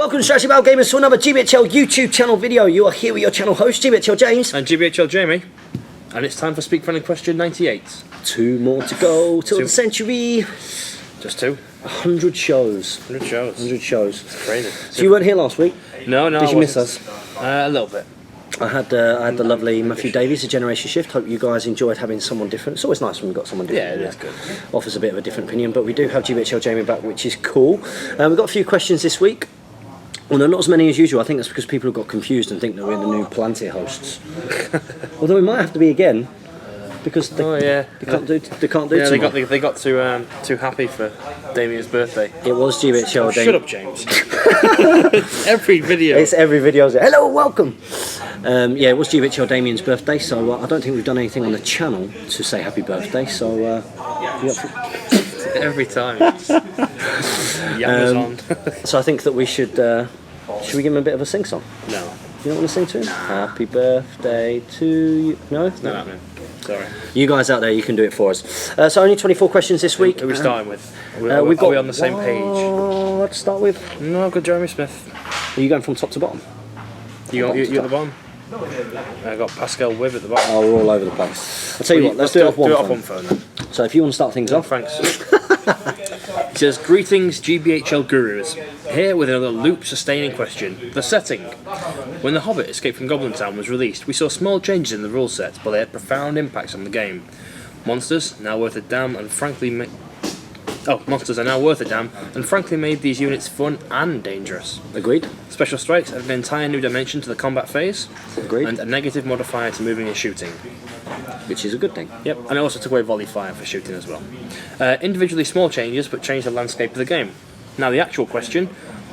Welcome to Strategy Battle Gamers to another GBHL YouTube channel video. You are here with your channel host, GBHL James. And GBHL Jamie. And it's time for Speak Friendly question 98. 2 more to go till the century. Just 2. 100 shows. 100 shows. 100 shows. It's crazy. So you weren't here last week? No. Did you miss us? A little bit. I had the lovely Matthew Davies, A Generation Shift. Hope you guys enjoyed having someone different. It's always nice when we've got someone different. Yeah, it is good. Offers a bit of a different opinion, but we do have GBHL Jamie back, which is cool. We've got a few questions this week. Although not as many as usual. I think that's because people have got confused and think that we're the new Palantir hosts. Although we might have to be again, because they can't do tomorrow. They got too happy for Damien's birthday. It was GBHL Jamie. Shut up, James. Every video. It's every video. Hello, welcome. It was GBHL Damien's birthday, so I don't think we've done anything on the channel to say happy birthday. So every time. Yammers on. So I think that we should we give him a bit of a sing song? No. You don't want to sing to him? Nah. Happy birthday to you. No? It's not happening. Sorry. You guys out there, you can do it for us. So only 24 questions this week. Who are we starting with? Are we on the same page? What to start with? No, I've got Jeremy Smith. Are you going from top to bottom? You at the bottom? I got Pascal Wibb at the bottom. Oh, we're all over the place. I'll tell you what, let's do it off one phone then. So if you want to start things off. Thanks. It says, greetings GBHL gurus. Here with another loop-sustaining question. The setting. When The Hobbit Escape from Goblin Town was released, we saw small changes in the rule set, but they had profound impacts on the game. Monsters, now worth a damn, and frankly monsters are now worth a damn, and frankly made these units fun and dangerous. Agreed. Special strikes added an entire new dimension to the combat phase. Agreed. And a negative modifier to moving and shooting. Which is a good thing. Yep, and it also took away volley fire for shooting as well. Individually small changes, but changed the landscape of the game. Now the actual question,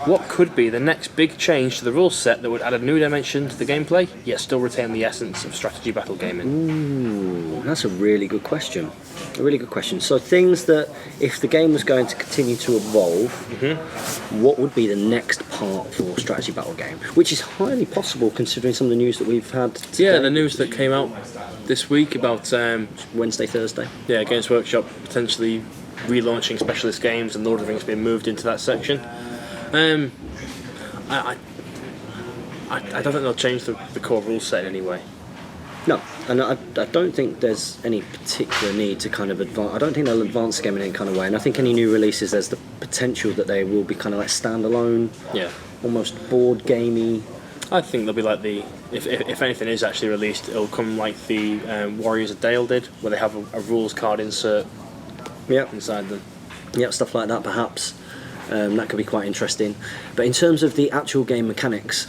what could be the next big change to the rules set that would add a new dimension to the gameplay, yet still retain the essence of strategy battle gaming? Ooh, that's a really good question. A really good question. So things that, if the game was going to continue to evolve, what would be the next part for strategy battle game? Which is highly possible considering some of the news that we've had today. Yeah, the news that came out this week about Wednesday, Thursday. Yeah, Games Workshop potentially relaunching specialist games and Lord of the Rings being moved into that section. I don't think they'll change the core rule set anyway. No, and I don't think there's any particular need to kind of advance. I don't think they'll advance the game in any kind of way, and I think any new releases, there's the potential that they will be kind of like standalone, almost board gamey. I think they'll be like if anything is actually released, it'll come like the Warriors of Dale did, where they have a rules card insert inside them. Yeah, stuff like that perhaps. That could be quite interesting. But in terms of the actual game mechanics,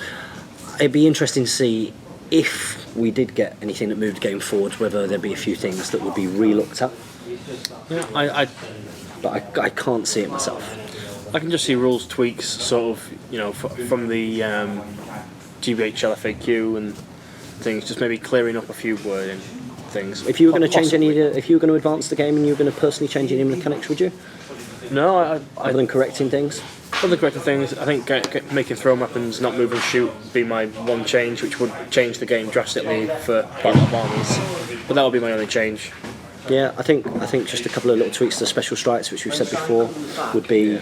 it'd be interesting to see if we did get anything that moved the game forward, whether there'd be a few things that would be re-looked at. Yeah, But I can't see it myself. I can just see rules tweaks, sort of, from the GBHL FAQ and things, just maybe clearing up a few wording things. If you were going to change if you were going to advance the game and you were going to personally change any mechanics, would you? No, other than correcting things. Other correcting things, I think making thrown weapons not move and shoot would be my one change, which would change the game drastically for quite a lot of armies. But that would be my only change. Yeah, I think just a couple of little tweaks to special strikes, which we've said before, would be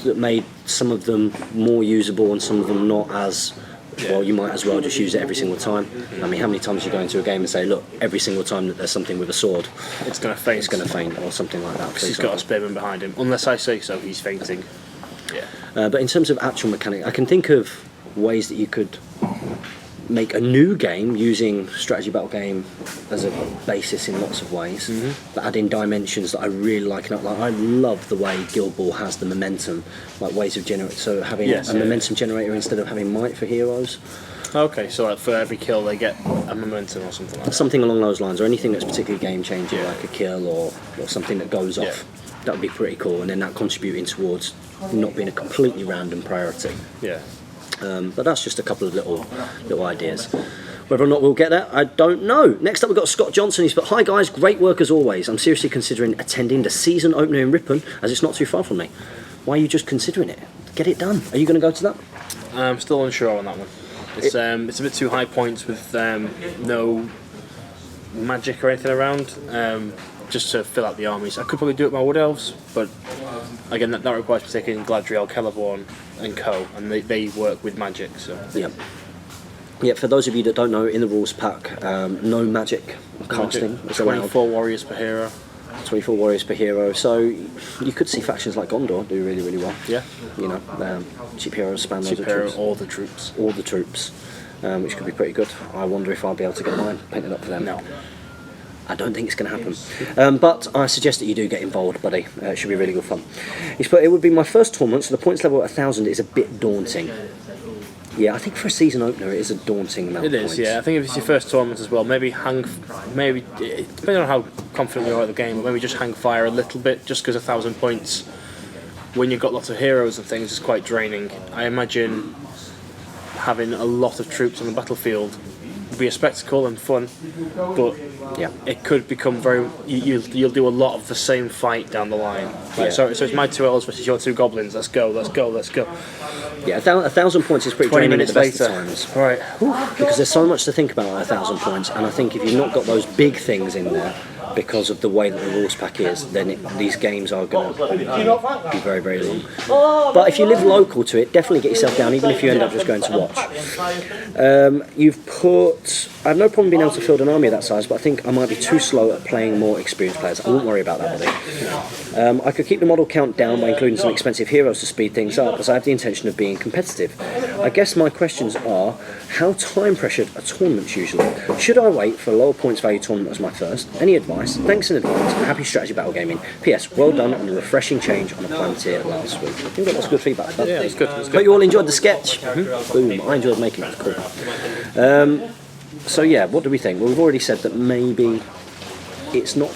that made some of them more usable and some of them not as. Well, you might as well just use it every single time. I mean, how many times you go into a game and say, look, every single time that there's something with a sword, it's going to faint. It's going to faint, or something like that. He's got a spearman behind him. Unless I say so, he's fainting. Yeah. But in terms of actual mechanic, I can think of ways that you could make a new game using strategy battle game as a basis in lots of ways, that add in dimensions that I really like. And I love the way Guild Ball has the momentum, like ways of generating. So having a momentum generator instead of having might for heroes. Okay, so like for every kill they get a momentum or something like that. Something along those lines, or anything that's particularly game changing, like a kill or something that goes off. That would be pretty cool, and then that contributing towards not being a completely random priority. Yeah. But that's just a couple of little ideas. Whether or not we'll get that, I don't know. Next up, we've got Scott Johnson. He's put, hi guys, great work as always. I'm seriously considering attending the season opener in Ripon, as it's not too far from me. Why are you just considering it? Get it done. Are you going to go to that? I'm still unsure on that one. It's a bit too high points with no magic or anything around, just to fill out the armies. I could probably do it with my Wood Elves, but again, that requires taking Gladriel, Celeborn, and Co. And they work with magic. So Yeah. Yeah, for those of you that don't know, in the rules pack, no magic casting is allowed. 24 warriors per hero. 24 warriors per hero. So you could see factions like Gondor do really, really well. Yeah. You know, cheap heroes span loads Cheap of hero, troops. all the troops. All the troops, which could be pretty good. I wonder if I'll be able to get mine painted up for them. No. I don't think it's going to happen. But I suggest that you do get involved, buddy. It should be really good fun. He's put, it would be my first tournament, so the points level at 1,000 is a bit daunting. Yeah, I think for a season opener it is a daunting amount of points. It is, yeah. I think if it's your first tournament as well, maybe depending on how confident you are at the game, but maybe just hang fire a little bit, just because 1,000 points, when you've got lots of heroes and things, is quite draining. I imagine having a lot of troops on the battlefield would be a spectacle and fun, but Yeah. it could become very. You'll do a lot of the same fight down the line. Like, so it's my 2 elves versus your 2 goblins. Let's go. Yeah, 1,000 points is pretty 20 draining at minutes the best later. of times. Right. Because there's so much to think about at 1,000 points, and I think if you've not got those big things in there, because of the way that the rules pack is, then these games are going to be very, very long. But if you live local to it, definitely get yourself down, even if you end up just going to watch. You've put... I have no problem being able to field an army of that size, but I think I might be too slow at playing more experienced players. I won't worry about that, buddy. I could keep the model count down by including some expensive heroes to speed things up, as I have the intention of being competitive. I guess my questions are, how time pressured are tournaments usually? Should I wait for a lower points value tournament as my first? Any advice? Thanks in advance, and happy strategy battle gaming. P.S. Well done on a refreshing change on a Planeteer last week. I think that was good feedback. Yeah, it's good. Hope you all enjoyed the sketch. Boom, I enjoyed making it. Cool. So yeah, what do we think? Well, we've already said that maybe it's not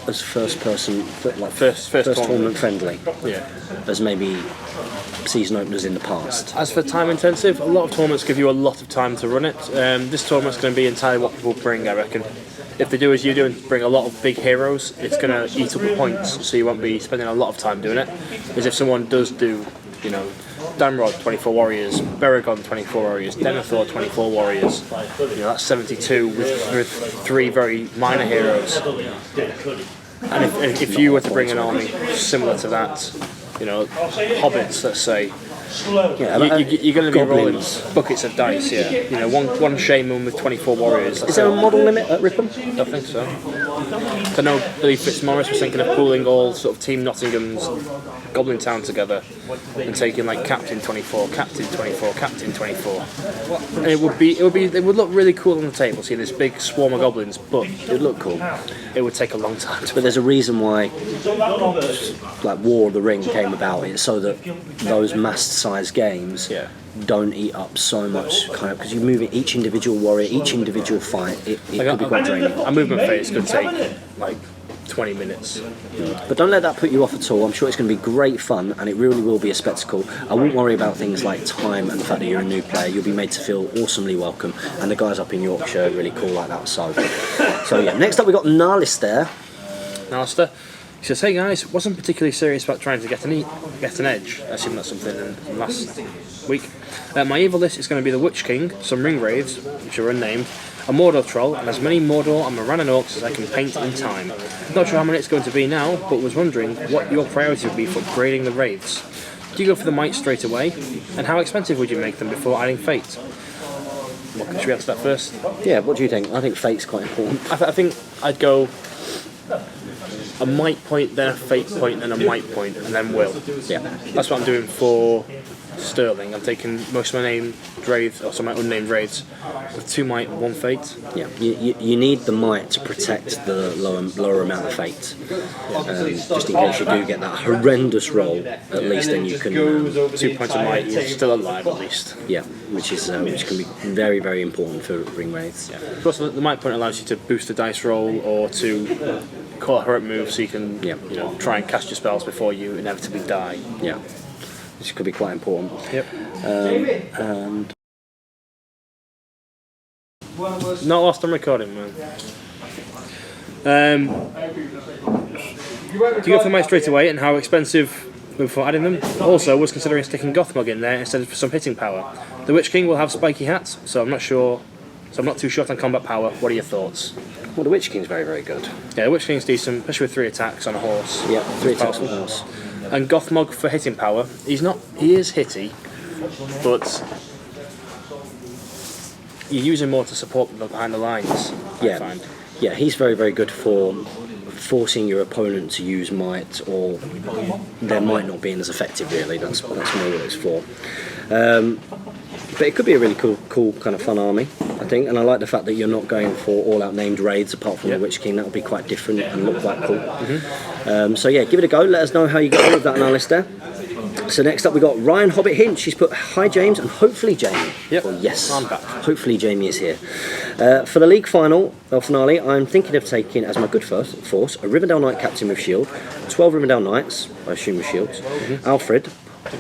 as first tournament friendly as maybe season openers in the past. As for time intensive, a lot of tournaments give you a lot of time to run it. This tournament's going to be entirely what people bring, I reckon. If they do as you do and bring a lot of big heroes, it's going to eat up the points, so you won't be spending a lot of time doing it. As if someone does do, you know, Damrod 24 warriors, Beragon 24 warriors, Denethor 24 warriors. You know, that's 72 with 3 very minor heroes. And if you were to bring an army similar to that, you know, hobbits, let's say, you're going to be rolling buckets of dice. Yeah, you know, one shaman with 24 warriors. Is there a model limit at Ripon? I think so. I know Billy Fitzmaurice was thinking of pooling all sort of Team Nottingham's Goblin Town together and taking like Captain 24, Captain 24, Captain 24. And it would look really cool on the table, seeing this big swarm of goblins, but It would look cool. it would take a long time to. But there's a reason why, like War of the Ring came about. It's so that those massed-sized games don't eat up so much, kind of, because you move it each individual warrior, each individual fight. It could be quite draining. A movement phase could take like 20 minutes. But don't let that put you off at all. I'm sure it's going to be great fun, and it really will be a spectacle. I won't worry about things like time and the fact that you're a new player. You'll be made to feel awesomely welcome, and the guys up in Yorkshire are really cool like that. So yeah. Next up, we got Narlis there. Alistair. He says, "Hey guys, wasn't particularly serious about trying to get an edge. I assume that's something in last week. My evil list is going to be the Witch King, some Ring Wraiths, which are unnamed, a Mordor Troll, and as many Mordor and Morannon Orcs as I can paint in time. Not sure how many it's going to be now, but was wondering what your priority would be for upgrading the Wraiths. Do you go for the Might straight away? And how expensive would you make them before adding Fate?" Should we answer that first? Yeah, what do you think? I think Fate's quite important. I think I'd go a Might point, then a Fate point, then a Might point, and then Will. Yeah. That's what I'm doing for Sterling. I'm taking most of my named Wraiths, or some of my unnamed Wraiths, with 2 Might and 1 Fate. Yeah, you need the Might to protect the lower amount of Fate. Just in case you do get that horrendous roll, at least then you can... 2 points of Might, you're still alive at least. Yeah, which can be very, very important for Ring Wraiths. Yeah. Plus, the Might point allows you to boost the dice roll, or to call a heroic move so you can try and cast your spells before you inevitably die. Yeah, which could be quite important. Yep. And not lost on recording, man. Do you go for the Might straight away, and how expensive before adding them? Also, was considering sticking Gothmog in there instead of some hitting power. The Witch King will have spiky hats, so I'm not too short on combat power. What are your thoughts? Well, the Witch King's very, very good. Yeah, the Witch King's decent, especially with 3 attacks on a horse. Yeah, 3 attacks on a horse. And Gothmog for hitting power. He is hitty, but you use him more to support them behind the lines. I find. Yeah, he's very, very good for forcing your opponent to use might, or their might not being as effective. Really, that's more what it's for. But it could be a really cool kind of fun army, I think, and I like the fact that you're not going for all-out named raids apart from the Witch King. That would be quite different and look quite cool. So yeah, give it a go. Let us know how you get on with that analysis there. So next up we got Ryan Hobbit Hinch. He's put hi James and hopefully Jamie. Yep. Well, yes. I'm back. Hopefully Jamie is here. For the league finale, I'm thinking of taking as my good force a Rivendell Knight captain with shield, 12 Rivendell Knights, I assume with shields, Alfred,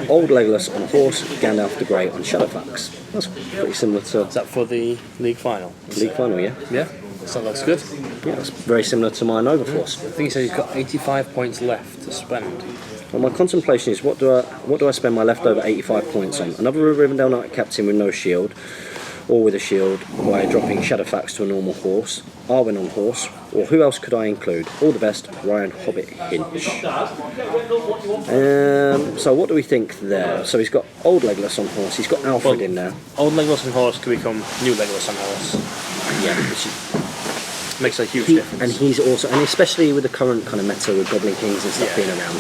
Old Legolas on a horse, Gandalf the Grey on Shadowfax. That's pretty similar to... Is that for the league final? League final, yeah. Yeah, so that's good. Yeah, that's very similar to my Nova Force. I think he said he's got 85 points left to spend. Well, my contemplation is what do I spend my leftover 85 points on? Another Rivendell Knight captain with no shield, or with a shield, by dropping Shadowfax to a normal horse, Arwen on horse, or who else could I include? All the best, Ryan Hobbit Hinch. So what do we think there? So he's got Old Legolas on horse, he's got Alfred in there. Old Legolas on horse could become new Legolas on horse. Yeah, Makes a huge difference. And he's also, and especially with the current kind of meta with Goblin Kings and stuff being around,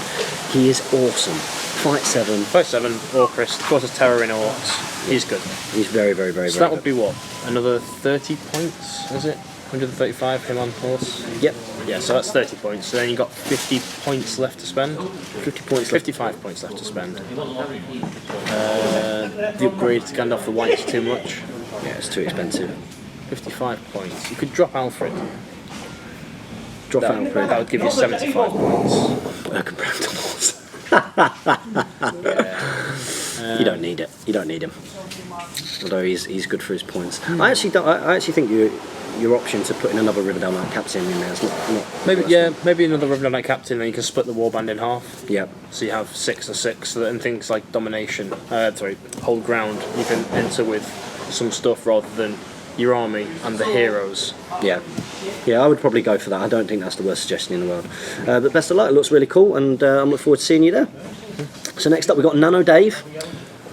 he is awesome. Fight 7, Orcrist, causes terror in orcs. He's good. He's very, very, very, so very that would be what? Another 30 points, is it? 135 him on horse? Yep. Yeah, so that's 30 points. So then you've got 50 points left to spend. 50 points 55 points left to spend. The upgrade to Gandalf the White is too much. Yeah, it's too expensive. 55 points. You could drop Alfred. Alfred. That would give you 75 points. You don't need it. You don't need him. Although he's good for his points. I actually think your option to put in another Rivendell Knight captain in there is not maybe another Rivendell Knight captain, and you can split the warband in half. Yeah. So you have 6 and 6, so that in things like domination, hold ground, you can enter with some stuff rather than your army and the heroes. Yeah, I would probably go for that. I don't think that's the worst suggestion in the world. But best of luck. It looks really cool, and I'm looking forward to seeing you there. So next up, we've got Nano Dave.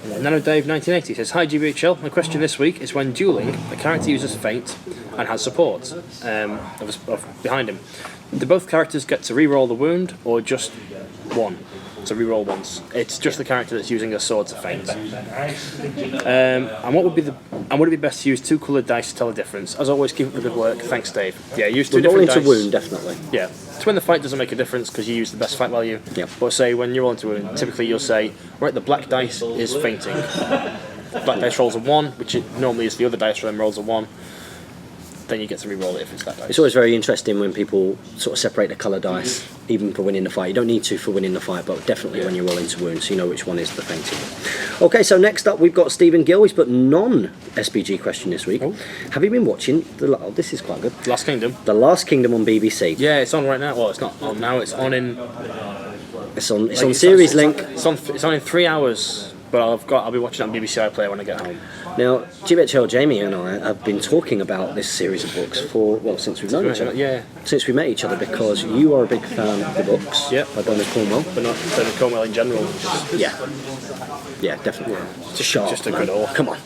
Nano Dave 1980 says, hi GBHL, my question this week is when dueling, a character uses feint and has support behind him. Do both characters get to re-roll the wound, or just one? So re-roll once. It's just the character that's using a sword to feint. And would it be best to use 2 coloured dice to tell the difference? As always, keep up the good work. Thanks, Dave. Yeah, use 2 different dice. Roll into wound, definitely. Yeah. So when the fight doesn't make a difference because you use the best fight value. Yeah. But say when you roll into wound, typically you'll say, right, the black dice is feinting. Black dice rolls a 1, which normally is the other dice, then rolls a 1. Then you get to re-roll it if it's that dice. It's always very interesting when people sort of separate the colour dice, even for winning the fight. You don't need to for winning the fight, but definitely when you roll into wounds, so you know which one is the fainting. Okay, so next up we've got Stephen Gill. He's put non-SBG question this week. Oh. Have you been watching this is quite good. Last Kingdom. The Last Kingdom on BBC. Yeah, it's on right now. Well, it's not on now. It's on in. It's on Series Link. It's on in 3 hours. But I'll be watching on BBC iPlayer when I get home. Now, GBHL Jamie and I have been talking about this series of books since we've known each other. Yeah. Since we met each other, because you are a big fan of the books. Yeah. By Bernard Cornwell. But not Bernard Cornwell in general. Yeah. Yeah, definitely. Just sharp. Just a good author. Come on.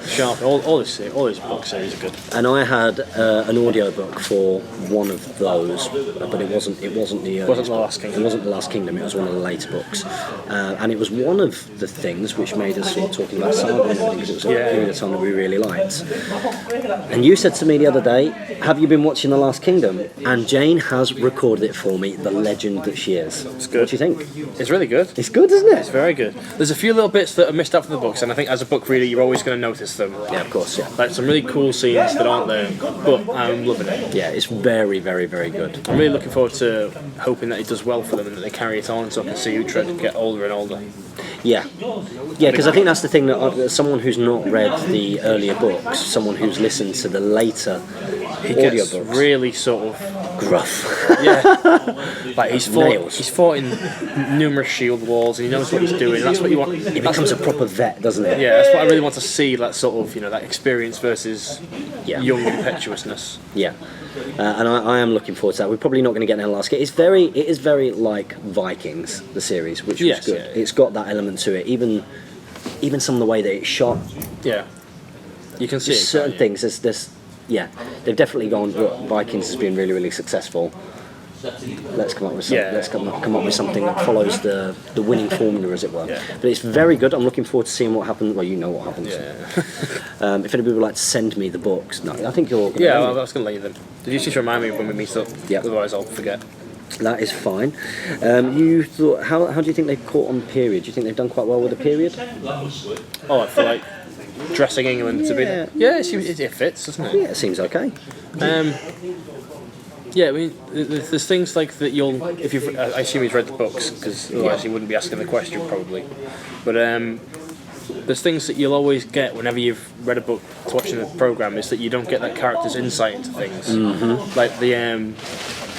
Sharp. All his book series are good. And I had an audio book for one of those, but it wasn't the Last Kingdom. It wasn't the Last Kingdom. It was one of the later books, and it was one of the things which made us start talking about Saga and everything, because it was a period of time that we really liked. And you said to me the other day, "Have you been watching The Last Kingdom?" And Jane has recorded it for me, the legend that she is. It's good. What do you think? It's really good. It's good, isn't it? It's very good. There's a few little bits that are missed out from the books, and I think as a book reader you're always going to notice them. Yeah, of course, yeah. Like some really cool scenes that aren't there, but I'm loving it. Yeah, it's very, very, very good. I'm really looking forward to hoping that it does well for them and that they carry it on so I can see Uhtred get older and older. Yeah, because I think that's the thing, that someone who's not read the earlier books, someone who's listened to the later audiobooks, really sort of gruff. Yeah, like he's fought in numerous shield walls and he knows what he's doing. That's what you want. He becomes a proper vet, doesn't it? Yeah, that's what I really want to see. That sort of that experience versus young impetuousness. Yeah. And I am looking forward to that. We're probably not going to get an Alaska. It is very like Vikings, the series, which was good. Yeah. It's got that element to it. Even some of the way that it's shot. Yeah. You can see certain things. They've definitely gone. Look, Vikings has been really, really successful. Let's come up with something. Let's come up with something that follows the winning formula, as it were. Yeah. But it's very good. I'm looking forward to seeing what happens. Well, you know what happens. Yeah. If anybody would like to send me the books, no, I think you're. Yeah, I was going to let you then. Did you just remind me when we meet up? Yeah. Otherwise, I'll forget. That is fine. You thought? How do you think they've caught on period? Do you think they've done quite well with the period? Oh, I feel like dressing England to be. Yeah, it fits, doesn't it? Yeah, it seems okay. Yeah, I mean, there's things like that you'll, if you've, I assume he's read the books, because otherwise he wouldn't be asking the question probably. But there's things that you'll always get whenever you've read a book to watching the programme, is that you don't get that character's insight into things. Mm-hmm. Like the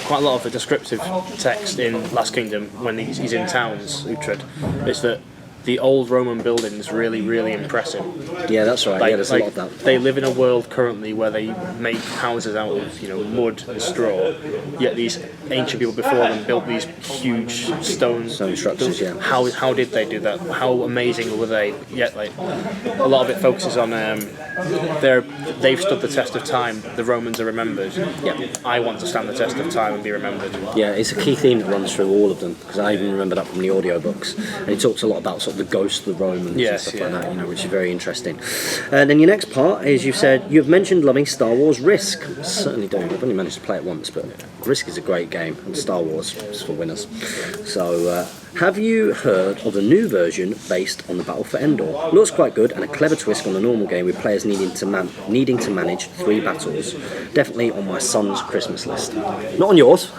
quite a lot of the descriptive text in Last Kingdom when he's in towns, Uhtred, is that the old Roman buildings really, really impress him. Yeah, that's right. Like, yeah, there's a lot of that. They live in a world currently where they make houses out of mud and straw. Yet these ancient people before them built these huge stone structures. Yeah. How did they do that? How amazing were they? Yet like a lot of it focuses on they've stood the test of time. The Romans are remembered. Yeah. I want to stand the test of time and be remembered. Yeah, it's a key theme that runs through all of them, because I even remember that from the audiobooks. And it talks a lot about sort of the ghost of the Romans and stuff like that, which is very interesting. And then your next part is, you said you've mentioned loving Star Wars Risk. I certainly do. I've only managed to play it once, but Risk is a great game, and Star Wars is for winners. So, have you heard of the new version based on the Battle for Endor? Looks quite good, and a clever twist on the normal game with players needing to manage 3 battles. Definitely on my son's Christmas list. Not on yours.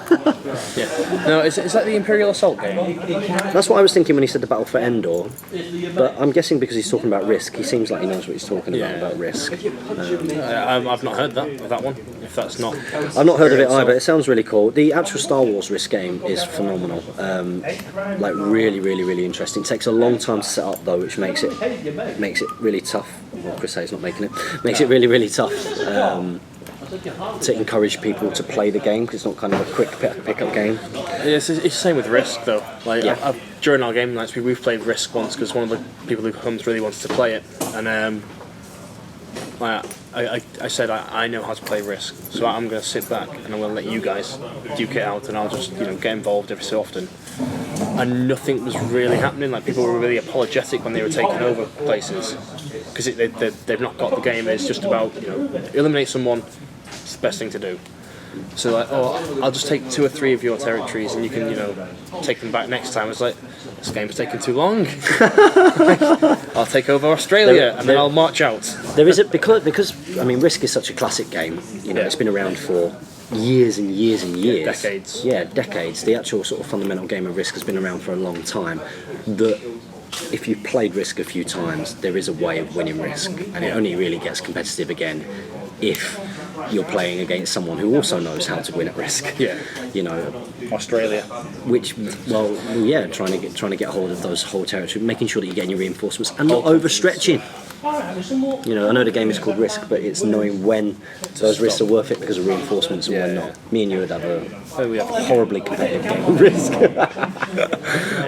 Yeah. No, is that the Imperial Assault game? That's what I was thinking when he said the Battle for Endor. But I'm guessing because he's talking about Risk, he seems like he knows what he's talking about Risk. I've not heard that one. If that's not, I've not heard of it either. It sounds really cool. The actual Star Wars Risk game is phenomenal. Like really, really, really interesting. It takes a long time to set up though, which makes it really tough. Well, Chris Hayes not making it. Makes it really, really tough to encourage people to play the game, because it's not kind of a quick pick-up game. Yeah, it's the same with Risk though. Like during our game nights, we've played Risk once because one of the people who comes really wants to play it, and I said I know how to play Risk, so I'm going to sit back and I'm going to let you guys duke it out, and I'll just get involved every so often. And nothing was really happening. Like, people were really apologetic when they were taking over places, because they've not got the game. It's just about eliminate someone. It's the best thing to do. So like, I'll just take 2 or 3 of your territories, and you can take them back next time. It's like, this game's taking too long. I'll take over Australia and then I'll march out. There is because I mean, Risk is such a classic game. It's been around for years and years and years. Decades. Yeah, decades. The actual sort of fundamental game of Risk has been around for a long time. That if you've played Risk a few times, there is a way of winning Risk, and it only really gets competitive again if you're playing against someone who also knows how to win at Risk. Yeah. Australia. Which, trying to get hold of those whole territory, making sure that you're getting your reinforcements and not overstretching. I know the game is called Risk, but it's knowing when those risks are worth it because of reinforcements and when not. Me and you would have a horribly competitive game of Risk.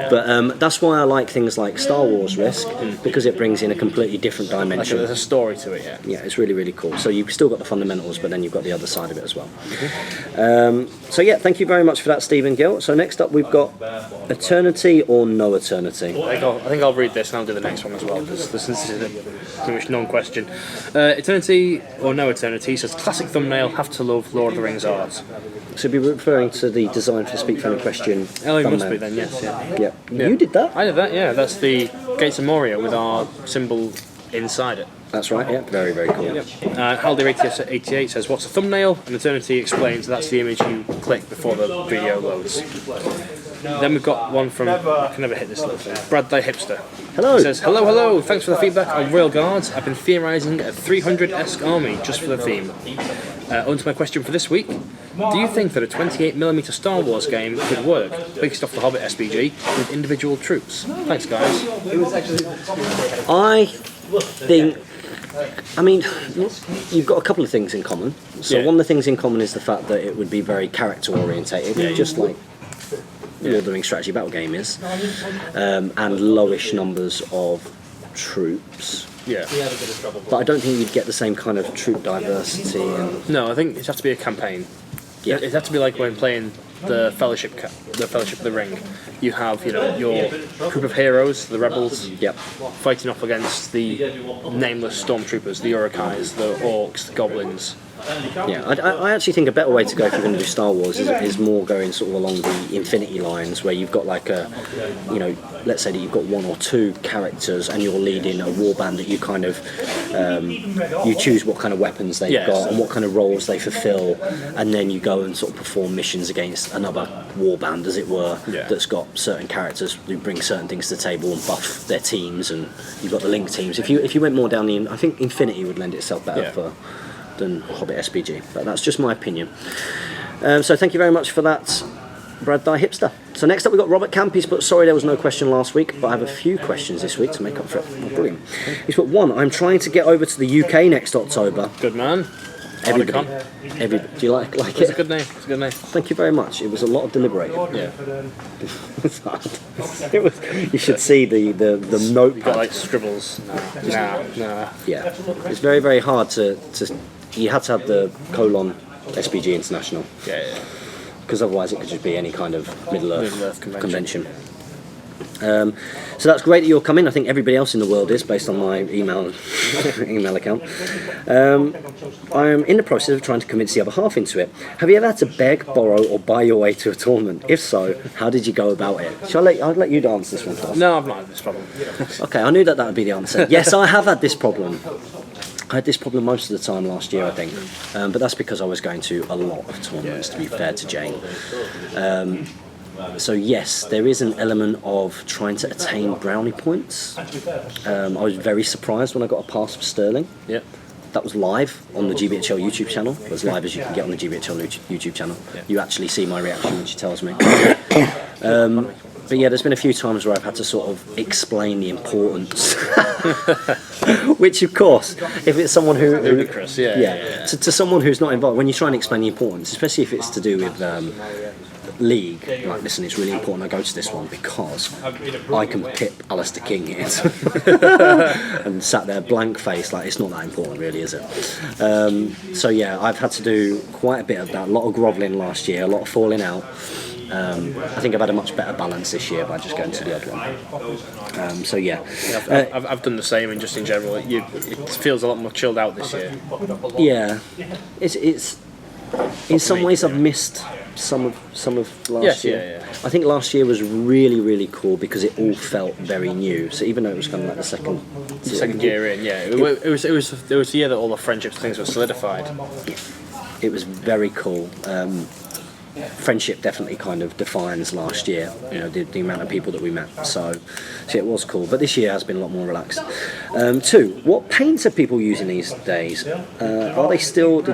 But that's why I like things like Star Wars Risk, because it brings in a completely different dimension. There's a story to it, yeah. Yeah, it's really, really cool. So you've still got the fundamentals, but then you've got the other side of it as well. Thank you very much for that, Stephen Gill. So next up we've got Eternity or No Eternity. I think I'll read this and I'll do the next one as well, because this is a pretty much known question. Eternity or No Eternity says, classic thumbnail, have to love Lord of the Rings art. So be referring to the design for the Speak Friendly Question. Oh, it must be then, yes. Yeah. You did that? I did that, yeah. That's the Gates of Moria with our symbol inside it. That's right, yeah. Very, very cool. Yep. Haldir88 says, what's a thumbnail? And Eternity explains that's the image you click before the video loads. Then we've got one from, I can never hit this little thing, Bradley Hipster. Hello. He says, hello, thanks for the feedback on Royal Guards. I've been theorising a 300-esque army just for the theme. On to my question for this week. Do you think that a 28mm Star Wars game could work, based off the Hobbit SBG, with individual troops? Thanks, guys. I think I mean, you've got a couple of things in common. So Yeah. one of the things in common is the fact that it would be very character orientated, just like Lord of the Rings strategy battle game is, and lowish numbers of troops. Yeah. But I don't think you'd get the same kind of troop diversity. And, No, I think it has to be a campaign. Yeah. It has to be like when playing the Fellowship of the Ring. You have, your group of heroes, the rebels, yep. fighting off against the nameless stormtroopers, the Urukais, the orcs, the goblins. Yeah, I actually think a better way to go if you're going to do Star Wars is more going sort of along the infinity lines, where you've got like let's say that you've got one or two characters and you're leading a warband that you kind of, you choose what kind of weapons they've got and what kind of roles they fulfill, and then you go and sort of perform missions against another warband, as it were, that's got certain characters who bring certain things to the table and buff their teams, and you've got the link teams. If you went more down I think Infinity would lend itself better than Hobbit SBG, but that's just my opinion. So thank you very much for that, Brad Dye Hipster. So next up we've got Robert Camp. He's put, sorry there was no question last week, but I have a few questions this week to make up for it. Oh, brilliant. He's put, one, I'm trying to get over to the UK next October. Good man. Everybody. Do you like it? It's a good name. It's a good name. Thank you very much. It was a lot of deliberating. Yeah. It was, you should see the notepad. You got like scribbles. Nah. Yeah. It's very, very hard to you had to have the colon SBG International. Yeah. Because otherwise it could just be any kind of Middle Earth convention. So that's great that you're coming. I think everybody else in the world is, based on my email account. I am in the process of trying to convince the other half into it. Have you ever had to beg, borrow, or buy your way to a tournament? If so, how did you go about it? I'll let you answer this one first. No, I've not had this problem. Okay, I knew that would be the answer. Yes, I have had this problem. I had this problem most of the time last year, I think, but that's because I was going to a lot of tournaments, to be fair to Jane. So yes, there is an element of trying to attain brownie points. I was very surprised when I got a pass for Sterling. Yep. That was live on the GBHL YouTube channel, as live as you can get on the GBHL YouTube channel. You actually see my reaction when she tells me. But yeah, there's been a few times where I've had to sort of explain the importance. Which, of course, if it's someone who... Ludicrous, to someone who's not involved, when you try and explain the importance, especially if it's to do with league, like, listen, it's really important I go to this one because I can pip Alistair King here. And sat there blank face, like, it's not that important really, is it? So yeah, I've had to do quite a bit of that, a lot of grovelling last year, a lot of falling out. I think I've had a much better balance this year by just going to the other one. So yeah, I've done the same, and just in general, it feels a lot more chilled out this year. Yeah, it's in some ways I've missed some of last year. Yeah. I think last year was really, really cool because it all felt very new. So even though it was kind of like the second year in, it was the year that all the friendships things were solidified. It was very cool. Friendship definitely kind of defines last year, the amount of people that we met, so it was cool, but this year has been a lot more relaxed. Two, what paints are people using these days? Are they still the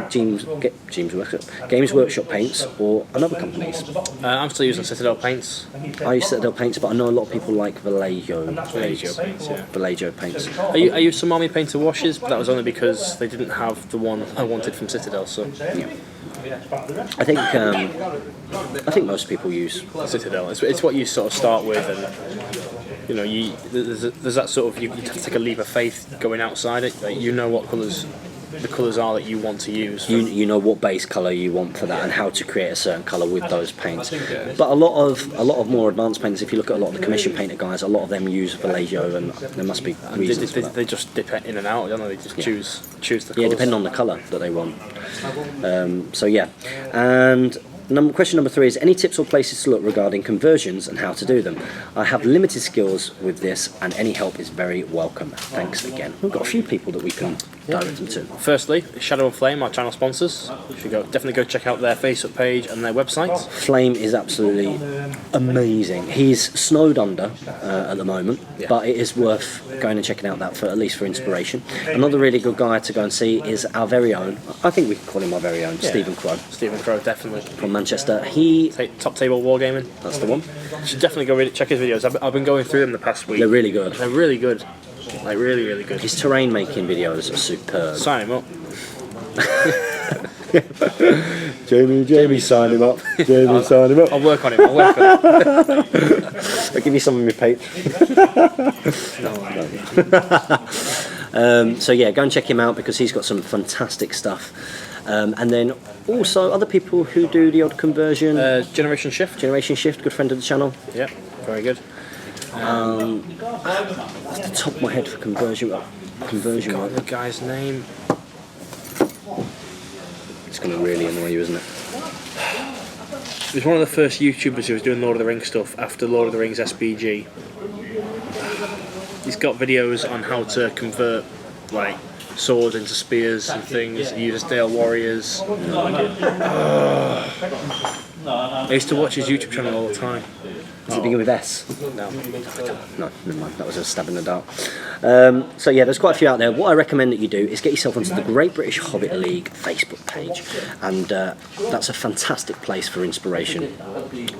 Games Workshop paints or another companies? I'm still using Citadel paints. I use Citadel paints, but I know a lot of people like Vallejo paints. I used some Army Painter washes, but that was only because they didn't have the one I wanted from Citadel, so I think most people use Citadel. It's what you sort of start with, and there's that sort of, you have to take a leap of faith going outside it. Like, you know what the colours are that you want to use. You know what base colour you want for that and how to create a certain colour with those paints. But a lot of more advanced painters, if you look at a lot of the commission painter guys, a lot of them use Vallejo, and there must be reasons for that. They just dip in and out, don't they? They just choose the colours. Yeah, depending on the colour that they want. So yeah, and question number 3 is, any tips or places to look regarding conversions and how to do them? I have limited skills with this, and any help is very welcome. Thanks again. We've got a few people that we can direct them to. Firstly, Shadow and Flame, our channel sponsors. You should definitely go check out their Facebook page and their website. Flame is absolutely amazing. He's snowed under at the moment, but it is worth going and checking out that, for at least for inspiration. Another really good guy to go and see is our very own, I think we can call him our very own, Stephen Crow. Stephen Crow, definitely. From Manchester. He Top Table Wargaming. That's the one. You should definitely go check his videos. I've been going through them the past week. They're really good. They're really good. Like really, really good. His terrain making videos are superb. Sign him up. Jamie, sign him up. Jamie, sign him up. I'll work on it. I'll give you some of my page. So yeah, go and check him out because he's got some fantastic stuff. And then also other people who do the odd conversion. Generation Shift. Generation Shift, good friend of the channel. Yeah, very good. Off the top of my head for conversion. Got the guy's name. It's going to really annoy you, isn't it? He was one of the first YouTubers who was doing Lord of the Rings stuff after Lord of the Rings SBG. He's got videos on how to convert like swords into spears and things. He uses Dale Warriors. I used to watch his YouTube channel all the time. Does it begin with S? No. No, never mind. That was a stab in the dark. So yeah, there's quite a few out there. What I recommend that you do is get yourself onto the Great British Hobbit League Facebook page, and that's a fantastic place for inspiration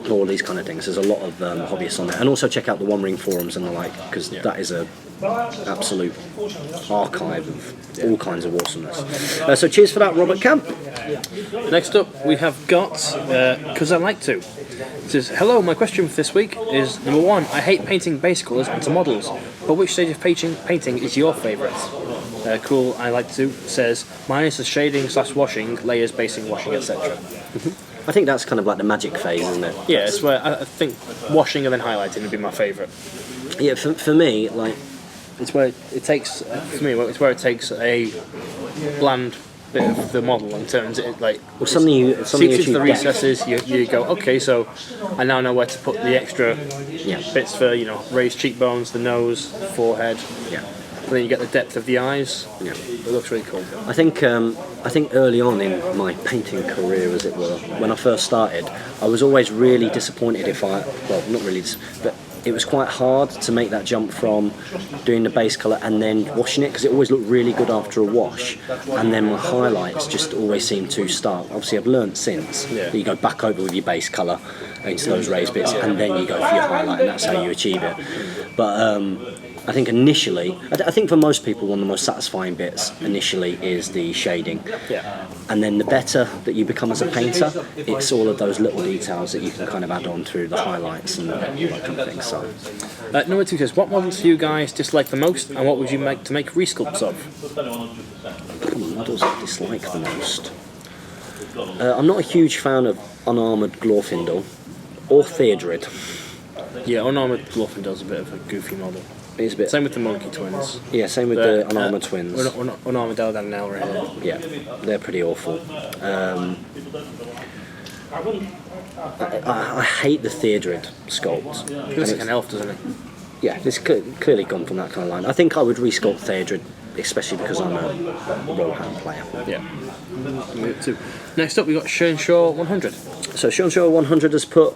for all these kind of things. There's a lot of hobbyists on there, and also check out the One Ring forums and the like, because that is a absolute archive of all kinds of awesomeness. So cheers for that, Robert Camp. Next up, we have got Because I Like To. It says, hello, my question for this week is, number one, I hate painting base colours into models, but which stage of painting is your favourite? Cool, I Like To says, mine is the shading / washing, layers, basing, washing, etc. I think that's kind of like the magic phase, isn't it? Yeah, it's where I think washing and then highlighting would be my favourite. Yeah, for me, like, It's where it takes, for me, it's where it takes a bland bit of the model and turns it like something you seeps into the achieve recesses. You go, okay, so I now know where to put the extra bits for raised cheekbones, the nose, forehead. Yeah. And then you get the depth of the eyes. Yeah. It looks really cool. I think early on in my painting career, as it were, when I first started, I was always really disappointed not really, but it was quite hard to make that jump from doing the base colour and then washing it, because it always looked really good after a wash, and then my highlights just always seemed too stark. Obviously I've learnt since that you go back over with your base colour into those raised bits and then you go for your highlight, and that's how you achieve it. But I think initially, I think for most people one of the most satisfying bits initially is the shading. Yeah. And then the better that you become as a painter, it's all of those little details that you can kind of add on through the highlights and that kind of thing. So, number two says, what models do you guys dislike the most, and what would you make to make resculpts of? Models I dislike the most. I'm not a huge fan of unarmoured Glorfindel or Theodred. Yeah, unarmoured Glorfindel's a bit of a goofy model. It's a bit. Same with the monkey twins. Yeah, same with the unarmoured twins. Unarmoured Eldad and Elra here. Yeah, they're pretty awful. I hate the Theodred sculpt. It looks like an elf, doesn't it? Yeah, it's clearly gone from that kind of line. I think I would resculpt Theodred, especially because I'm a Rohan player. Yeah. Next up, we got Shaw 100. So Shaw 100 has put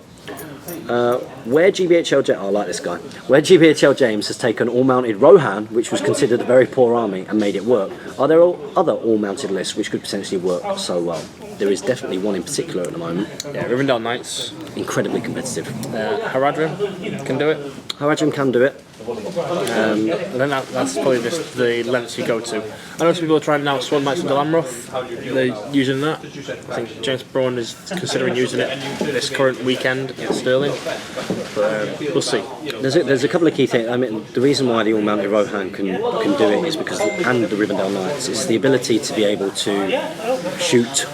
where GBHL I like this guy. Where GBHL James has taken all-mounted Rohan, which was considered a very poor army, and made it work. Are there other all-mounted lists which could potentially work so well? There is definitely one in particular at the moment. Yeah, Rivendell Knights. Incredibly competitive. Haradrim can do it. Haradrim can do it. And then that's probably just the lengths you go to. I know some people are trying out Swan Knights and Delamroth. They're using that. I think James Braun is considering using it this current weekend at Stirling. But we'll see. There's a couple of key things. I mean, the reason why the all-mounted Rohan can do it is because, and the Rivendell Knights, it's the ability to be able to shoot.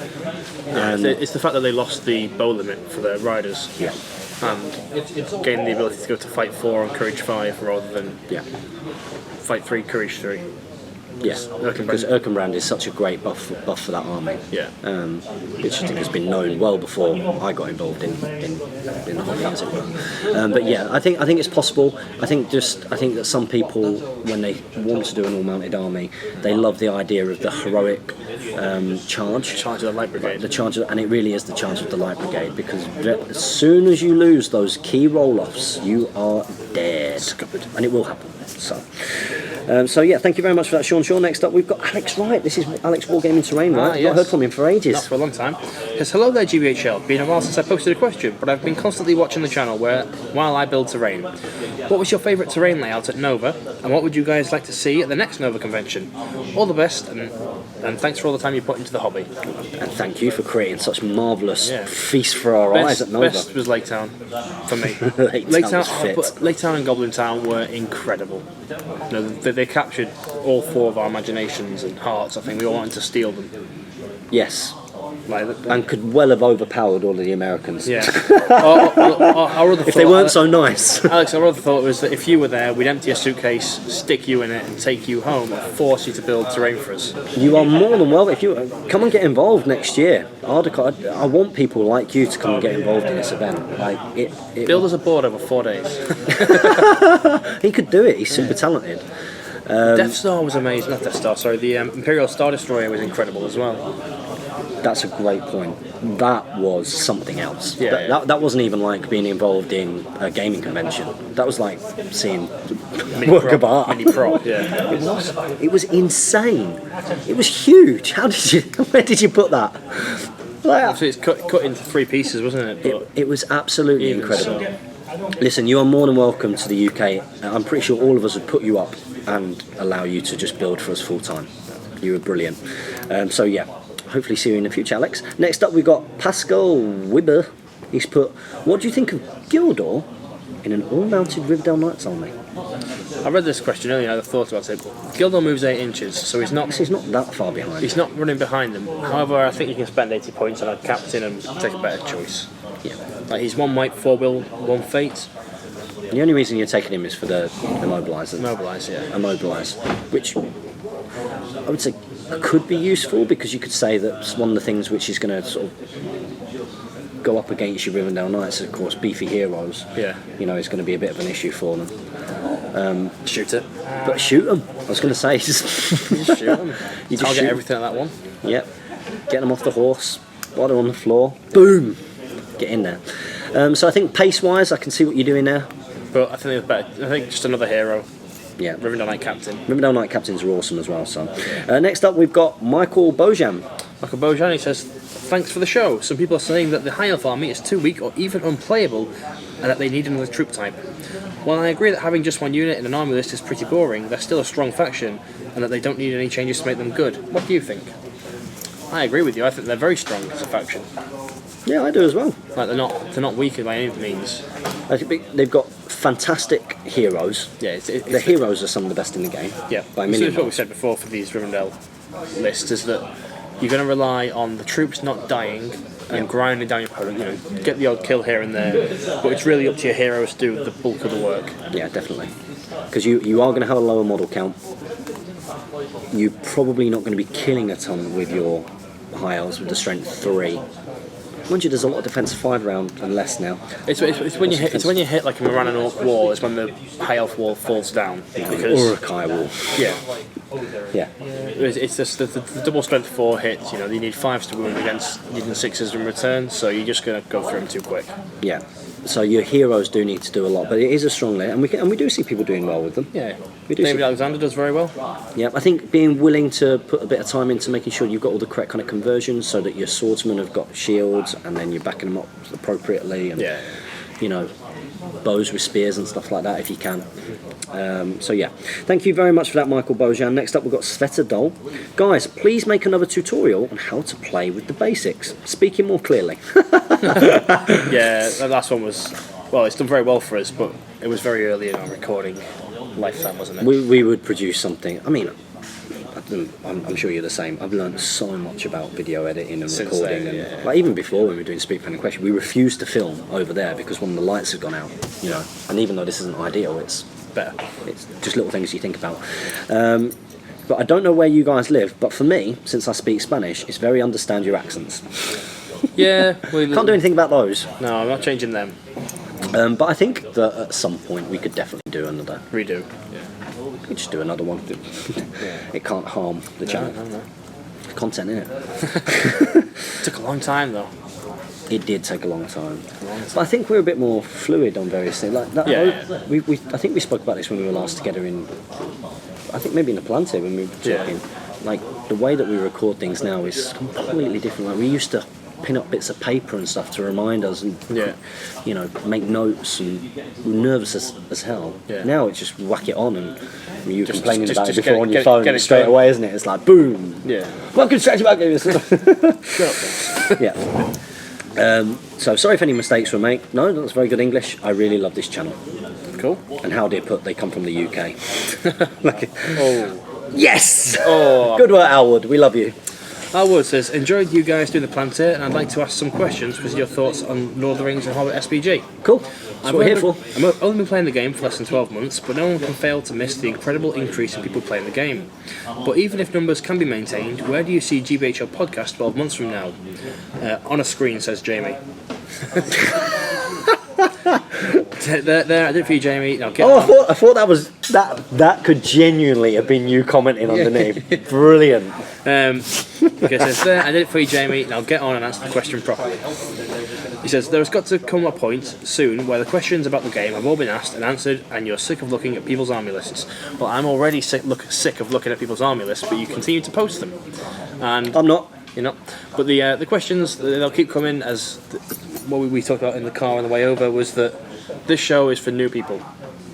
It's the fact that they lost the bow limit for their riders. Yeah. And gain the ability to go to fight 4 on courage 5 rather than fight 3 courage 3. Yes, because Erkenbrand is such a great buff for that army. Yeah. Which I think has been known well before I got involved in the hobby, as it were. But yeah, I think it's possible. I think that some people, when they want to do an all-mounted army, they love the idea of the heroic charge. Charge of the Light Brigade. And it really is the charge of the Light Brigade, because as soon as you lose those key roll-offs, you are dead. Scuppered. And it will happen. So, So yeah, thank you very much for that, Sean Shaw. Next up, we've got Alex Wright. This is Alex Wargaming Terrain, right? I've not heard from him for ages. Not for a long time. Says, hello there, GBHL. Been a while since I posted a question, but I've been constantly watching the channel while I build terrain. What was your favourite terrain layout at Nova, and what would you guys like to see at the next Nova convention? All the best, and thanks for all the time you put into the hobby. And thank you for creating such marvellous feast for our eyes at Nova. Best was Lake Town for me. Lake Town and Goblin Town were incredible. You know, they captured all four of our imaginations and hearts. I think we all wanted to steal them. Yes. And could well have overpowered all of the Americans. Yeah. If they weren't so nice. Alex, our other thought was that if you were there, we'd empty a suitcase, stick you in it, and take you home and force you to build terrain for us. You are more than welcome. If you come and get involved next year, I want people like you to come and get involved in this event. Build us a board over 4 days. He could do it. He's super talented. Death Star was amazing. Not Death Star, sorry. The Imperial Star Destroyer was incredible as well. That's a great point. That was something else. Yeah, that wasn't even like being involved in a gaming convention. That was like seeing work of art. Mini prop, yeah. It was insane. It was huge. Where did you put that? So it's cut into 3 pieces, wasn't it? It was absolutely incredible. Listen, you are more than welcome to the UK. I'm pretty sure all of us would put you up and allow you to just build for us full time. You were brilliant. So yeah, hopefully see you in the future, Alex. Next up, we've got Pascal Wibber. He's put, what do you think of Gildor in an all-mounted Rivendell Knights army? I read this question earlier and I thought about it. Gildor moves 8 inches, so he's not that far behind. He's not running behind them. However, I think you can spend 80 points on a captain and take a better choice. Yeah. Like he's 1 white, 4 will, 1 fate. The only reason you're taking him is for the mobilisers. Mobilise, yeah. Immobilise, which I would say could be useful because you could say that's one of the things which is going to sort of go up against your Rivendell Knights. Of course, beefy heroes. Yeah. You know, it's going to be a bit of an issue for them. Shoot it. But shoot them. I was going to say, just shoot them. You just target everything at that one. Yep. Get them off the horse. While they're on the floor. Boom. Get in there. So I think pace-wise, I can see what you're doing there. But I think it's better. I think just another hero. Yeah. Rivendell Knight Captain. Rivendell Knight Captains are awesome as well. So next up, we've got Michael Bojan. Michael Bojan, he says, thanks for the show. Some people are saying that the High Elf army is too weak or even unplayable and that they need another troop type. While I agree that having just one unit in an army list is pretty boring, they're still a strong faction and that they don't need any changes to make them good. What do you think? I agree with you. I think they're very strong as a faction. Yeah, I do as well. Like they're not weaker by any means. I think they've got fantastic heroes. Yeah, the heroes are some of the best in the game. Yeah, by a million. So what we said before for these Rivendell lists is that you're going to rely on the troops not dying and grinding down your opponent. You know, get the odd kill here and there, but it's really up to your heroes to do the bulk of the work. Yeah, definitely. Because you are going to have a lower model count. You're probably not going to be killing a ton with your high elves with the strength 3. Mind you, there's a lot of defense 5 around and less now. It's when you hit like a Moran and Orc wall. It's when the high elf wall falls down. Because, or a Kai wall. Yeah. Yeah. It's just the double strength 4 hits. You know, you need 5s to wound against needing 6s in return. So you're just going to go through them too quick. Yeah. So your heroes do need to do a lot, but it is a strong layer, and we do see people doing well with them. Yeah. We do. David Alexander does very well. Yeah, I think being willing to put a bit of time into making sure you've got all the correct kind of conversions, so that your swordsmen have got shields, and then you're backing them up appropriately, and you know, bows with spears and stuff like that if you can. So yeah, thank you very much for that, Michael Bojan. Next up we've got Sveta Dol. Guys, please make another tutorial on how to play with the basics. Speaking more clearly. Yeah, the last one was, well, it's done very well for us, but it was very early in our recording lifetime, wasn't it? We would produce something. I mean, I'm sure you're the same. I've learned so much about video editing and Since recording, then, and like even before when we were doing Speak Pen and Question, we refused to film over there because one of the lights had gone out. You know, and even though this isn't ideal, it's better. It's just little things you think about. But I don't know where you guys live, but for me, since I speak Spanish, it's very understand your accents. Yeah, can't do anything about those. No, I'm not changing them. But I think that at some point we could definitely do another. Redo. Yeah. We could just do another one. It can't harm the channel. No. Content, innit? It took a long time though. It did take a long time. But I think we're a bit more fluid on various things. Like that, I think we spoke about this when we were last together I think maybe in the Planter when we were talking. Like the way that we record things now is completely different. Like we used to pin up bits of paper and stuff to remind us and make notes, and we were nervous as hell. Now it's just whack it on, and you complaining about it before on your phone and straight away, isn't it? It's like boom. Welcome to Strategy About Gaming. Shut up. So sorry if any mistakes were made. No, that's very good English. I really love this channel. Cool. And how dare put they come from the UK. Oh. Yes! Oh. Good work, Alwood. We love you. Alwood says, enjoyed you guys doing the Planter, and I'd like to ask some questions with your thoughts on Lord of the Rings and Hobbit SBG. Cool. That's what we're here for. I've only been playing the game for less than 12 months, but no one can fail to miss the incredible increase in people playing the game. But even if numbers can be maintained, where do you see GBHL podcast 12 months from now? On a screen, says Jamie. There, I did it for you, Jamie. Now get on. I thought that could genuinely have been you commenting underneath. Brilliant. Okay, says there, I did it for you, Jamie. Now get on and answer the question properly. He says there has got to come a point soon where the questions about the game have all been asked and answered, and you're sick of looking at people's army lists. Well, I'm already sick of looking at people's army lists, but you continue to post them. And I'm not. You're not. But the questions, they'll keep coming. As what we talked about in the car on the way over was that this show is for new people.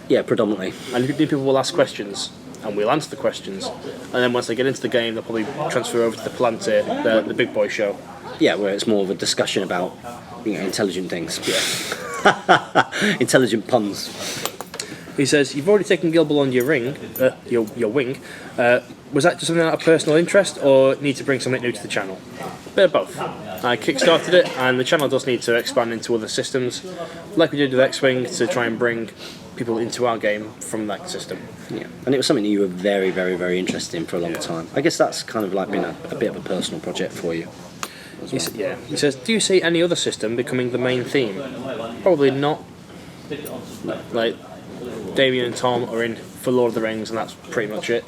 Yeah, predominantly. And new people will ask questions, and we'll answer the questions. And then once they get into the game, they'll probably transfer over to the Planter, the big boy show. Yeah, where it's more of a discussion about intelligent things. Yeah. Intelligent puns. He says, you've already taken Gilbal on your wing. Was that just something out of personal interest, or need to bring something new to the channel? Bit of both. I kickstarted it, and the channel does need to expand into other systems, like we did with X-Wing, to try and bring people into our game from that system. Yeah, and it was something that you were very, very, very interested in for a long time. I guess that's kind of like been a bit of a personal project for you. He says, do you see any other system becoming the main theme? Probably not. No. Like, Damien and Tom are in for Lord of the Rings, and that's pretty much it.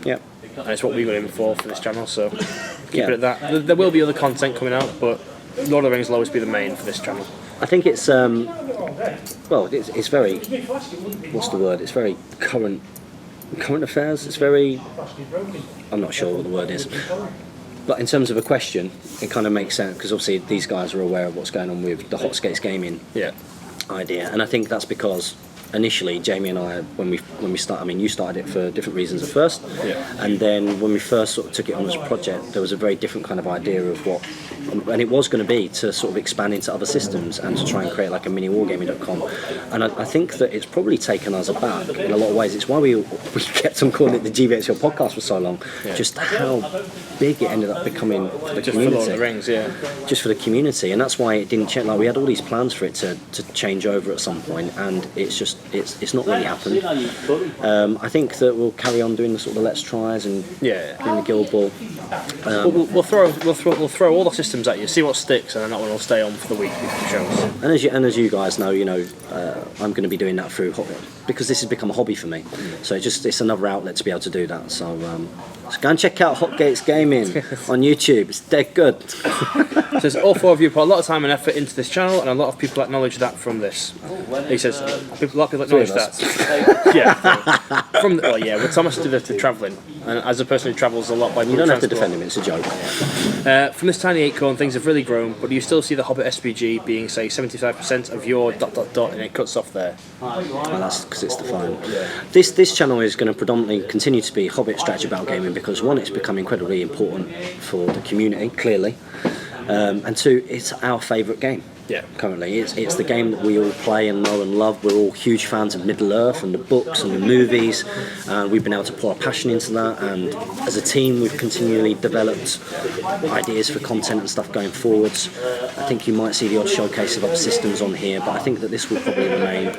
Yeah. And it's what we got in for this channel, so keep it at that. There will be other content coming out, but Lord of the Rings will always be the main for this channel. I think it's it's very, what's the word? It's very current affairs. It's very, I'm not sure what the word is. But in terms of a question, it kind of makes sense, because obviously these guys are aware of what's going on with the Hot Skates Gaming idea, and I think that's because initially Jamie and I, when we started, I mean, you started it for different reasons at first, and then when we first sort of took it on as a project, there was a very different kind of idea of what, and it was going to be to sort of expand into other systems and to try and create like a mini wargaming.com. And I think that it's probably taken us aback in a lot of ways. It's why we kept on calling it the GBHL podcast for so long, just how big it ended up becoming for the community. For Lord of the Rings, just for the community, and that's why it didn't change. Like, we had all these plans for it to change over at some point, and it's just it's not really happened. I think that we'll carry on doing the sort of Let's Tries and doing the Guild Ball. We'll throw all the systems at you, see what sticks, and then that one will stay on for the weekly shows. And as you guys know, I'm going to be doing that through Hobbit, because this has become a hobby for me. So it's another outlet to be able to do that. So go and check out Hotgates Gaming on YouTube. It's dead good. Says all four of you put a lot of time and effort into this channel, and a lot of people acknowledge that from this. He says a lot of people acknowledge that. Well, Thomas did the travelling, and as a person who travels a lot by you don't have to defend him. It's a joke. From this tiny acorn, things have really grown, but do you still see the Hobbit SBG being, say, 75% of your ... and it cuts off there? Well, that's because it's the phone. This channel is going to predominantly continue to be Hobbit strategy battle gaming, because one, it's become incredibly important for the community, clearly, and two, it's our favourite game. Currently, it's the game that we all play and know and love. We're all huge fans of Middle Earth and the books and the movies, and we've been able to pour our passion into that, and as a team we've continually developed ideas for content and stuff going forwards. I think you might see the odd showcase of other systems on here, but I think that this will probably remain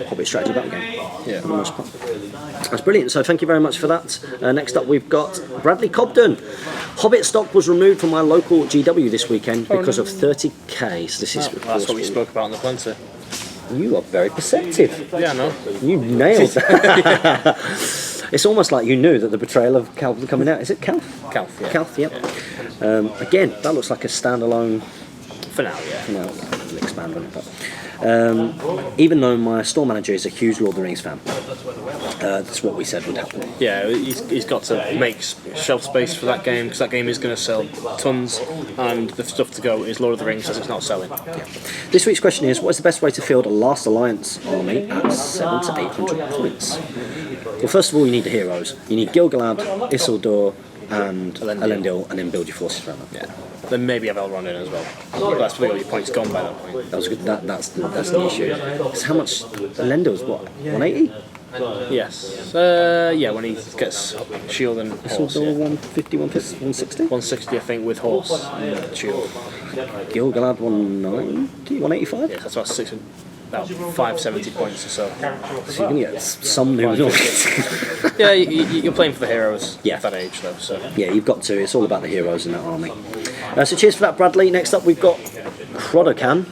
Hobbit strategy battle game for the most part. That's brilliant, so thank you very much for that. Next up we've got Bradley Cobden. Hobbit stock was removed from my local GW this weekend because of 30k. So this is that's what we spoke about in the Planter. You are very perceptive. Yeah, I know. You nailed that. It's almost like you knew that the betrayal of Calth was coming out. Is it Calth? Calth, yeah. Calth, yep. Again, that looks like a standalone For now, yeah. No, we'll expand on it. But even though my store manager is a huge Lord of the Rings fan, that's what we said would happen. Yeah, he's got to make shelf space for that game because that game is going to sell tons, and the stuff to go is Lord of the Rings as it's not selling. Yeah. This week's question is: what is the best way to field a Last Alliance army at 700 to 800 points? Well, first of all, you need the heroes. You need Gil-galad, Isildur, and Elendil, and then build your forces around them. Yeah. Then maybe have Elrond in as well. But that's probably all your points gone by that point. That was good. That's the issue. Because how much Elendil's what? 180. Yes. Yeah, when he gets shield and horse. Isildur 150, 160. 160, I think, with horse and shield. Gil-galad 190, 185. Yeah, that's about 570 points or so. So you're gonna get some new. Yeah, you're playing for the heroes Yeah. at that age, though. So Yeah, you've got to. It's all about the heroes in that army. So cheers for that, Bradley. Next up, we've got Crodocan.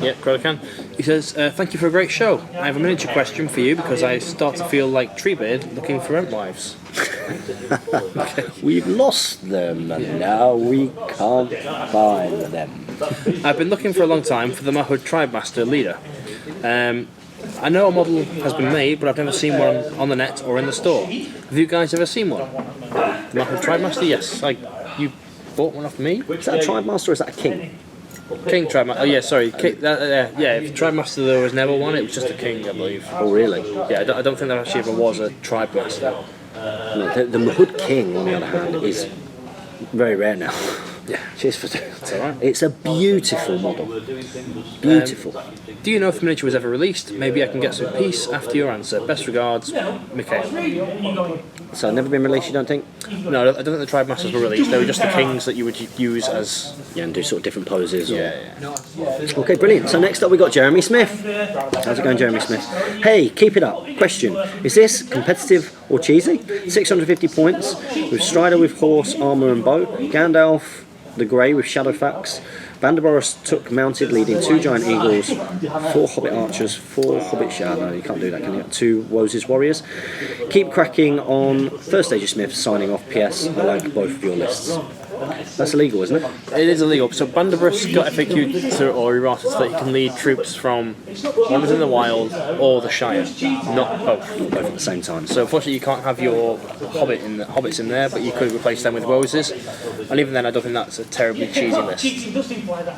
yeah, Crodocan. He says, "Thank you for a great show. I have a miniature question for you because I start to feel like Treebeard looking for Entwives. We've lost them, and now we can't find them. I've been looking for a long time for the Mahud Tribe Master leader. I know a model has been made, but I've never seen one on the net or in the store. Have you guys ever seen one? The Mahud Tribe Master? Yes. You bought one off me? Is that a Tribe Master or is that a King? King Tribe Master. Oh, yeah, sorry. Yeah, if Tribe Master there was never one, it was just a King, I believe. Oh, really? Yeah, I don't think there actually ever was a Tribe Master. No, the Mahud King, on the other hand, is very rare now. Yeah. Cheers for that. It's alright. It's a beautiful model. Beautiful. Do you know if the miniature was ever released? Maybe I can get some peace after your answer. Best regards, Mikhail. So never been released, you don't think? No, I don't think the Tribe Masters were released. They were just the kings that you would use as... Yeah, and do sort of different poses. Yeah. Okay, brilliant. So next up we got Jeremy Smith. How's it going, Jeremy Smith? Hey, keep it up. Question: is this competitive or cheesy? 650 points with Strider with horse, armour and bow. Gandalf the Grey with Shadowfax. Vanderboros took mounted, leading 2 giant eagles, 4 hobbit archers, 4 hobbit shadow. No, you can't do that, can you? 2 Woses warriors. Keep cracking on. First Stage of Smith signing off. PS, I like both of your lists. That's illegal, isn't it? It is illegal. So Banderbus got FAQ or errata so that he can lead troops from Wonders in the Wild or the Shire, not both. Both at the same time. So unfortunately you can't have your hobbits in there, but you could replace them with Woses. And even then I don't think that's a terribly cheesy list.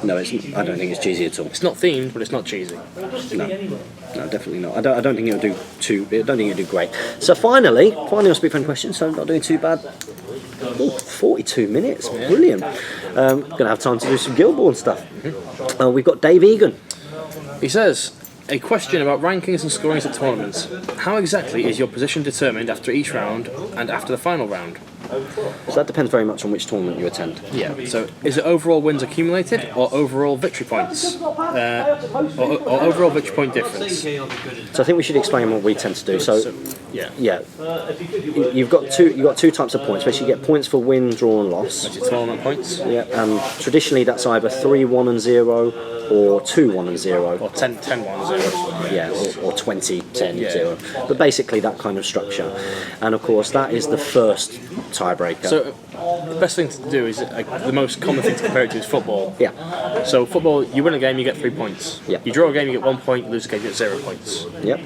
No, I don't think it's cheesy at all. It's not themed, but it's not cheesy. No, definitely not. I don't think it'll do great. So finally on Speed Friend question. So not doing too bad. Oh, 42 minutes, brilliant. Gonna have time to do some Guildborn stuff. We've got Dave Egan. He says, a question about rankings and scorings at tournaments. How exactly is your position determined after each round and after the final round? So that depends very much on which tournament you attend. Yeah, so is it overall wins accumulated or overall victory points? Or overall victory point difference? So I think we should explain what we tend to do. So yeah. You've got two types of points. Basically, you get points for win, draw, and loss. Which is tournament points. Yeah, and traditionally that's either 3-1 and 0 or 2-1 and 0. Or 10-1 and 0. Yeah, or 20-10-0. But basically that kind of structure. And of course that is the first tiebreaker. So the best thing to do is the most common thing to compare it to is football. Yeah. So football, you win a game, you get 3 points. Yeah. You draw a game, you get 1 point. You lose a game, you get 0 points. Yep.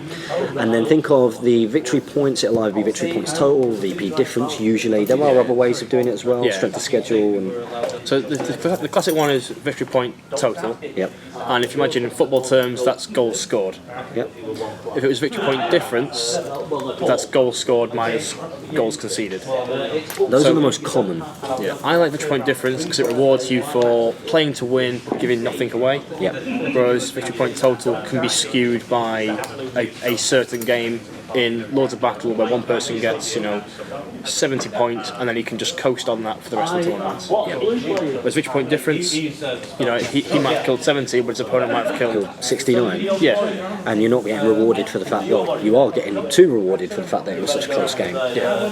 And then think of the victory points. It'll either be victory points total, VP difference. Usually there are other ways of doing it as well. Yeah. Strength of schedule and. So the classic one is victory point total. Yep. And if you imagine in football terms, that's goals scored. Yep. If it was victory point difference, that's goals scored minus goals conceded. Those are the most common. Yeah, I like victory point difference because it rewards you for playing to win, giving nothing away. Yep. Whereas victory point total can be skewed by a certain game in Lords of Battle where one person gets, 70 points and then he can just coast on that for the rest of the tournament. Yeah. Whereas victory point difference, he might have killed 70, but his opponent might have killed 69. Yeah. And you're not getting rewarded for the fact that you are getting too rewarded for the fact that it was such a close game. Yeah.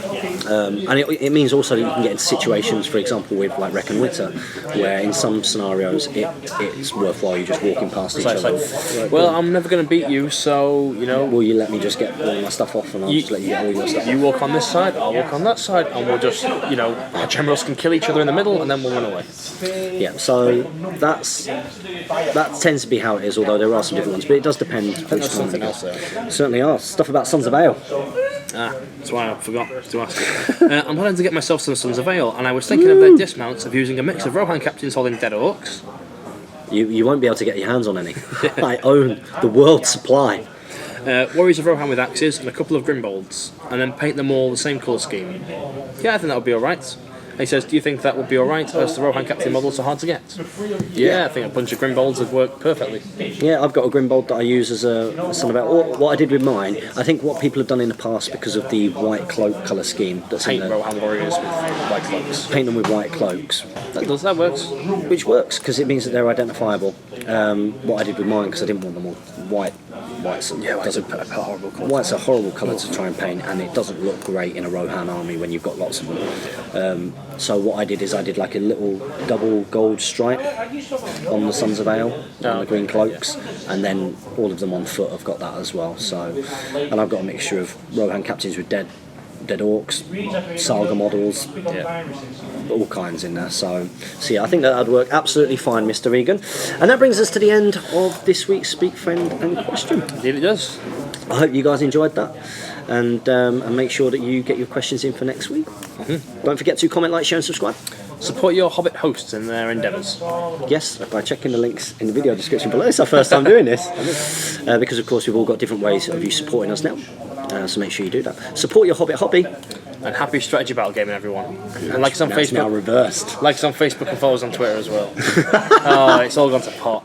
And it means also that you can get into situations, for example, with like Wreck and Witter, where in some scenarios it's worthwhile you just walking past each other. Well, I'm never going to beat you, so will you let me just get all my stuff off, and I'll just let you get all your stuff. You walk on this side, I'll walk on that side, and we'll just, our generals can kill each other in the middle, and then we'll run away. Yeah, so that tends to be how it is, although there are some different ones, but it does depend. I think there's something else there. Certainly are. Stuff about Sons of Ale. That's why I forgot to ask. I'm planning to get myself some Sons of Ale, and I was thinking of their dismounts of using a mix of Rohan captains holding dead orcs. You won't be able to get your hands on any. I own the world supply. Warriors of Rohan with axes and a couple of Grimbolds, and then paint them all the same colour scheme. Yeah, I think that would be alright. He says, do you think that would be alright, as the Rohan captain models are hard to get? Yeah, I think a bunch of Grimbolds would work perfectly. Yeah, I've got a Grimbold that I use as a son of Ale. What I did with mine, I think what people have done in the past because of the white cloak colour scheme that's Paint in the, Rohan warriors with white cloaks. paint them with white cloaks. That works. Which works because it means that they're identifiable. What I did with mine, because I didn't want them all white. White's a horrible colour. White's a horrible colour to try and paint, and it doesn't look great in a Rohan army when you've got lots of them. So what I did is I did like a little double gold stripe on the Sons of Ale, on the green cloaks, and then all of them on foot have got that as well. So, and I've got a mixture of Rohan captains with dead orcs, Saga models, all kinds in there. So yeah, I think that would work absolutely fine, Mr. Egan. And that brings us to the end of this week's Speak Friend and Question. Indeed it does. I hope you guys enjoyed that, and make sure that you get your questions in for next week. Don't forget to comment, like, share and subscribe. Support your Hobbit hosts in their endeavours. Yes, by checking the links in the video description below. It's our first time doing this, because of course we've all got different ways of you supporting us now. So make sure you do that. Support your Hobbit hobby. And happy strategy battle gaming, everyone. And like us on That's now Facebook. reversed. Like us on Facebook and follow us on Twitter as well. Oh, it's all gone to pot.